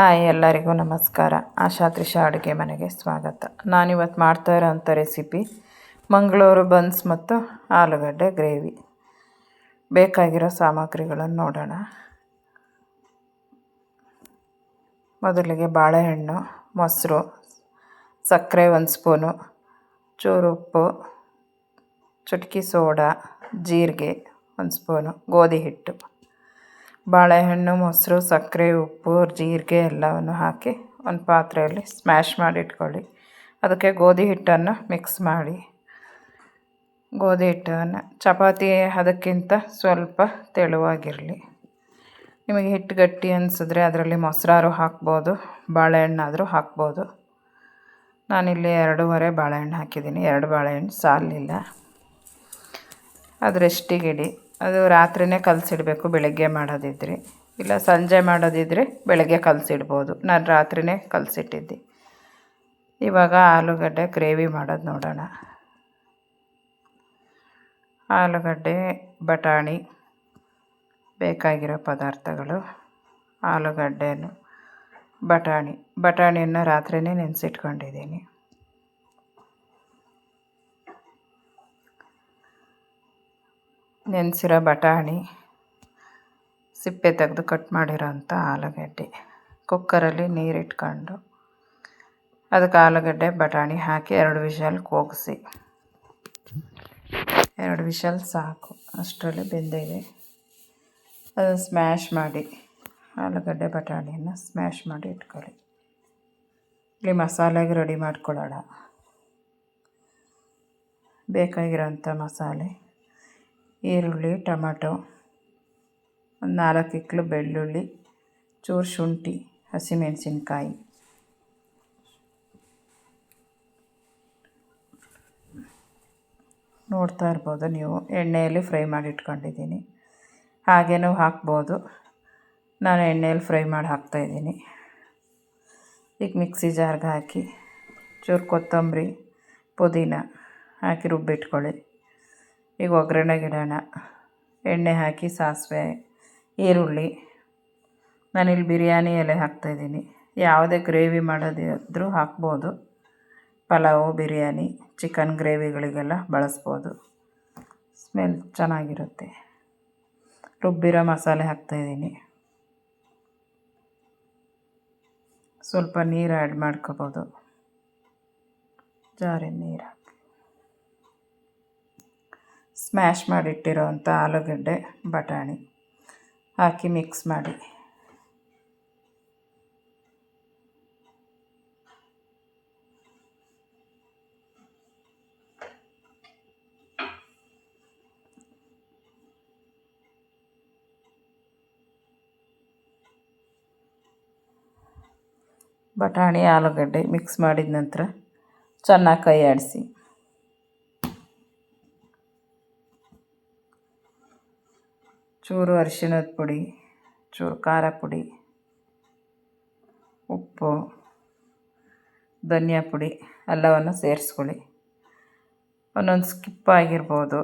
Hi, ಎಲ್ಲರಿಗೂ ನಮಸ್ಕಾರ. ಆಶಾ ತ್ರಿಷಾ ಅಡುಗೆ ಮನೆಗೆ ಸ್ವಾಗತ. ನಾನಿವತ್ತು ಮಾಡ್ತಾ ಇರೋಂಥ ರೆಸಿಪಿ ಮಂಗಳೂರು ಬನ್ಸ್ ಮತ್ತು ಆಲೂಗಡ್ಡೆ ಗ್ರೇವಿ. ಬೇಕಾಗಿರೋ ಸಾಮಗ್ರಿಗಳನ್ನು ನೋಡೋಣ. ಮೊದಲಿಗೆ ಬಾಳೆಹಣ್ಣು, ಮೊಸರು, ಸಕ್ಕರೆ 1 ಸ್ಪೂನು, ಚೂರು ಉಪ್ಪು, ಚುಟುಕಿ ಸೋಡಾ, ಜೀರಿಗೆ 1 ಸ್ಪೂನು, ಗೋಧಿ ಹಿಟ್ಟು. ಬಾಳೆಹಣ್ಣು, ಮೊಸರು, ಸಕ್ಕರೆ, ಉಪ್ಪು, ಜೀರಿಗೆ ಎಲ್ಲವನ್ನು ಹಾಕಿ ಒಂದು ಪಾತ್ರೆಯಲ್ಲಿ ಸ್ಮ್ಯಾಶ್ ಮಾಡಿ ಇಟ್ಕೊಳ್ಳಿ. ಅದಕ್ಕೆ ಗೋಧಿ ಹಿಟ್ಟನ್ನು ಮಿಕ್ಸ್ ಮಾಡಿ. ಗೋಧಿ ಹಿಟ್ಟನ್ನು ಚಪಾತಿ ಅದಕ್ಕಿಂತ ಸ್ವಲ್ಪ ತೆಳುವಾಗಿರಲಿ. ನಿಮಗೆ ಹಿಟ್ಟು ಗಟ್ಟಿ ಅನಿಸಿದ್ರೆ ಅದರಲ್ಲಿ ಮೊಸರಾರು ಹಾಕ್ಬೋದು, ಬಾಳೆಹಣ್ಣಾದರೂ ಹಾಕ್ಬೋದು. ನಾನಿಲ್ಲಿ 2.5 ಬಾಳೆಹಣ್ಣು ಹಾಕಿದ್ದೀನಿ. 2 ಬಾಳೆಹಣ್ಣು ಸಾಲಿಲ್ಲ. ಅದು ರೆಸ್ಟಿಗಿಡಿ. ಅದು ರಾತ್ರಿಯೇ ಕಲಸಿಡಬೇಕು ಬೆಳಗ್ಗೆ ಮಾಡೋದಿದ್ರೆ. ಇಲ್ಲ ಸಂಜೆ ಮಾಡೋದಿದ್ರೆ ಬೆಳಗ್ಗೆ ಕಲಸಿಡ್ಬೋದು. ನಾನು ರಾತ್ರಿಯೇ ಕಲಸಿಟ್ಟಿದ್ದೆ. ಇವಾಗ ಆಲೂಗಡ್ಡೆ ಗ್ರೇವಿ ಮಾಡೋದು ನೋಡೋಣ. ಆಲೂಗಡ್ಡೆ, ಬಟಾಣಿ ಬೇಕಾಗಿರೋ ಪದಾರ್ಥಗಳು. ಆಲೂಗಡ್ಡೆನು, ಬಟಾಣಿಯನ್ನು ರಾತ್ರಿಯೇ ನೆನೆಸಿಟ್ಕೊಂಡಿದ್ದೀನಿ. ನೆನೆಸಿರೋ ಬಟಾಣಿ, ಸಿಪ್ಪೆ ತೆಗೆದು ಕಟ್ ಮಾಡಿರೋಂಥ ಆಲೂಗಡ್ಡೆ. ಕುಕ್ಕರಲ್ಲಿ ನೀರಿಟ್ಕೊಂಡು ಅದಕ್ಕೆ ಆಲೂಗಡ್ಡೆ, ಬಟಾಣಿ ಹಾಕಿ 2 ವಿಷಲ್ ಕೂಗಿಸಿ. 2 ವಿಷಲ್ ಸಾಕು, ಅಷ್ಟರಲ್ಲಿ ಬೆಂದಿದೆ. ಅದು ಸ್ಮ್ಯಾಶ್ ಮಾಡಿ, ಆಲೂಗಡ್ಡೆ ಬಟಾಣಿಯನ್ನು ಸ್ಮ್ಯಾಶ್ ಮಾಡಿ ಇಟ್ಕೊಳ್ಳಿ. ಇಲ್ಲಿ ಮಸಾಲೆಗೆ ರೆಡಿ ಮಾಡ್ಕೊಳ್ಳೋಣ. ಬೇಕಾಗಿರೋಂಥ ಮಸಾಲೆ: ಈರುಳ್ಳಿ, ಟೊಮೆಟೊ, ಒಂದು 4 ಇಕ್ಳು ಬೆಳ್ಳುಳ್ಳಿ, ಚೂರು ಶುಂಠಿ, ಹಸಿಮೆಣಸಿನ್ಕಾಯಿ. ನೋಡ್ತಾ ಇರ್ಬೋದು ನೀವು, ಎಣ್ಣೆಯಲ್ಲಿ ಫ್ರೈ ಮಾಡಿ ಇಟ್ಕೊಂಡಿದ್ದೀನಿ. ಹಾಗೇನೂ ಹಾಕ್ಬೋದು. ನಾನು ಎಣ್ಣೆಯಲ್ಲಿ ಫ್ರೈ ಮಾಡಿ ಹಾಕ್ತಾಯಿದ್ದೀನಿ. ಈಗ ಮಿಕ್ಸಿ ಜಾರ್ಗೆ ಹಾಕಿ ಚೂರು ಕೊತ್ತಂಬರಿ, ಪುದೀನ ಹಾಕಿ ರುಬ್ಬಿಟ್ಕೊಳ್ಳಿ. ಈಗ ಒಗ್ಗರಣೆಗೆ ಇಡೋಣ. ಎಣ್ಣೆ ಹಾಕಿ ಸಾಸಿವೆ, ಈರುಳ್ಳಿ. ನಾನಿಲ್ಲಿ ಬಿರಿಯಾನಿ ಎಲೆ ಹಾಕ್ತಾಯಿದ್ದೀನಿ. ಯಾವುದೇ ಗ್ರೇವಿ ಮಾಡೋದಿದ್ರೂ ಹಾಕ್ಬೋದು. ಪಲಾವು, ಬಿರಿಯಾನಿ, ಚಿಕನ್ ಗ್ರೇವಿಗಳಿಗೆಲ್ಲ ಬಳಸ್ಬೋದು. ಸ್ಮೆಲ್ ಚೆನ್ನಾಗಿರುತ್ತೆ. ರುಬ್ಬಿರೋ ಮಸಾಲೆ ಹಾಕ್ತಾಯಿದ್ದೀನಿ. ಸ್ವಲ್ಪ ನೀರು ಆ್ಯಡ್ ಮಾಡ್ಕೋಬೋದು. ಜಾರಿನ ನೀರು ಹಾಕಿ ಸ್ಮ್ಯಾಶ್ ಮಾಡಿಟ್ಟಿರೋವಂಥ ಆಲೂಗಡ್ಡೆ, ಬಟಾಣಿ ಹಾಕಿ ಮಿಕ್ಸ್ ಮಾಡಿ. ಬಟಾಣಿ, ಆಲೂಗಡ್ಡೆ ಮಿಕ್ಸ್ ಮಾಡಿದ ನಂತರ ಚೆನ್ನಾಗಿ ಕೈ ಆಡಿಸಿ. ಚೂರು ಅರಿಶಿಣದ ಪುಡಿ, ಚೂರು ಖಾರ ಪುಡಿ, ಉಪ್ಪು, ಧನಿಯಾ ಪುಡಿ ಎಲ್ಲವನ್ನು ಸೇರಿಸ್ಕೊಳ್ಳಿ. ಒಂದೊಂದು ಸ್ಕಿಪ್ ಆಗಿರ್ಬೋದು.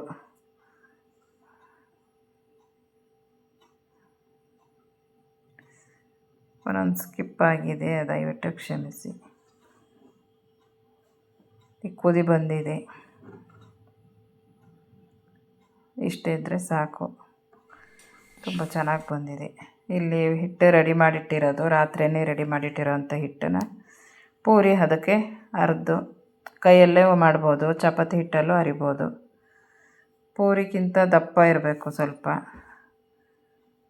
ಒಂದೊಂದು ಸ್ಕಿಪ್ ಆಗಿದೆ, ದಯವಿಟ್ಟು ಕ್ಷಮಿಸಿ. ಈಗ ಕುದಿ ಬಂದಿದೆ. ಇಷ್ಟೇ ಇದ್ದರೆ ಸಾಕು. ತುಂಬ ಚೆನ್ನಾಗಿ ಬಂದಿದೆ. ಇಲ್ಲಿ ಹಿಟ್ಟು ರೆಡಿ ಮಾಡಿಟ್ಟಿರೋದು, ರಾತ್ರಿಯೇ ರೆಡಿ ಮಾಡಿಟ್ಟಿರೋಂಥ ಹಿಟ್ಟನ್ನು ಪೂರಿ ಅದಕ್ಕೆ ಅರ್ದು ಕೈಯಲ್ಲೇ ಮಾಡ್ಬೋದು, ಚಪಾತಿ ಹಿಟ್ಟಲ್ಲೂ ಅರಿಬೋದು. ಪೂರಿಗಿಂತ ದಪ್ಪ ಇರಬೇಕು, ಸ್ವಲ್ಪ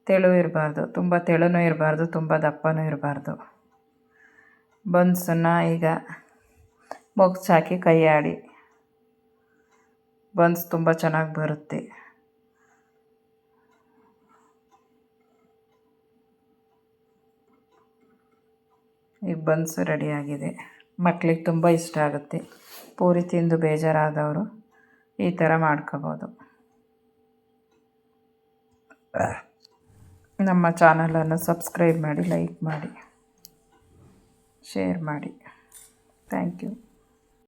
ತೆಳು ಇರಬಾರ್ದು. ತುಂಬ ತೆಳುನೂ ಇರಬಾರ್ದು, ತುಂಬ ದಪ್ಪನೂ ಇರಬಾರ್ದು. ಬನ್ಸನ್ನು ಈಗ ಮೊಗ್ಚು ಹಾಕಿ ಕೈ ಆಡಿ. ಬನ್ಸ್ ತುಂಬ ಚೆನ್ನಾಗಿ ಬರುತ್ತೆ. ಈಗ ಬನ್ಸು ರೆಡಿಯಾಗಿದೆ. ಮಕ್ಕಳಿಗೆ ತುಂಬ ಇಷ್ಟ ಆಗುತ್ತೆ. ಪೂರಿ ತಿಂದು ಬೇಜಾರಾದವರು ಈ ಥರ ಮಾಡ್ಕೋಬೋದು. ನಮ್ಮ ಚಾನಲನ್ನು ಸಬ್ಸ್ಕ್ರೈಬ್ ಮಾಡಿ, ಲೈಕ್ ಮಾಡಿ, ಶೇರ್ ಮಾಡಿ. Thank you.